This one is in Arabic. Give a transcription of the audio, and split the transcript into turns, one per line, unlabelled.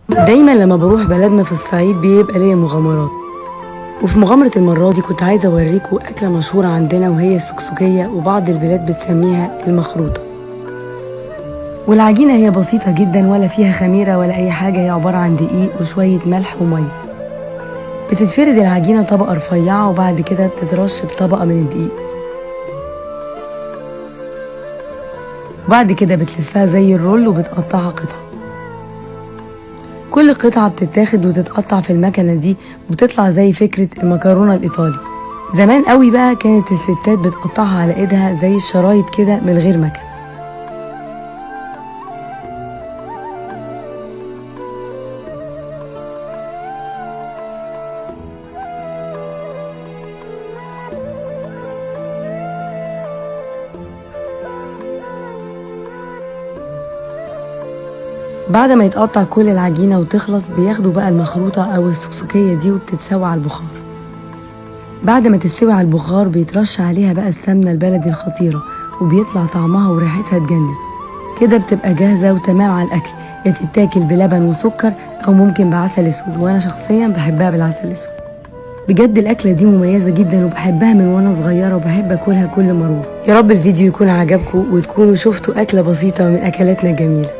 دايما لما بروح بلدنا في الصعيد بيبقى ليا مغامرات، وفي مغامرة المرة دي كنت عايزة أوريكوا أكلة مشهورة عندنا وهي السكسوكية، وبعض البلاد بتسميها المخروطة. والعجينة هي بسيطة جدا ولا فيها خميرة ولا أي حاجة، هي عبارة عن دقيق وشوية ملح ومية. بتتفرد العجينة طبقة رفيعة وبعد كده بتترش بطبقة من الدقيق، وبعد كده بتلفها زي الرول وبتقطعها قطع. كل قطعة بتتاخد وتتقطع في المكنة دي وبتطلع زي فكرة المكرونة الإيطالي. زمان قوي بقى كانت الستات بتقطعها على ايدها زي الشرايط كده من غير مكنة. بعد ما يتقطع كل العجينة وتخلص بياخدوا بقى المخروطة أو السكسوكية دي وبتتسوى على البخار. بعد ما تستوي على البخار بيترش عليها بقى السمنة البلدي الخطيرة وبيطلع طعمها وريحتها تجنن. كده بتبقى جاهزة وتمام على الأكل، يا تتاكل بلبن وسكر أو ممكن بعسل أسود، وأنا شخصيا بحبها بالعسل الأسود. بجد الأكلة دي مميزة جدا وبحبها من وأنا صغيرة وبحب أكلها كل ما أروح. يا رب الفيديو يكون عجبكم وتكونوا شفتوا أكلة بسيطة من أكلاتنا الجميلة.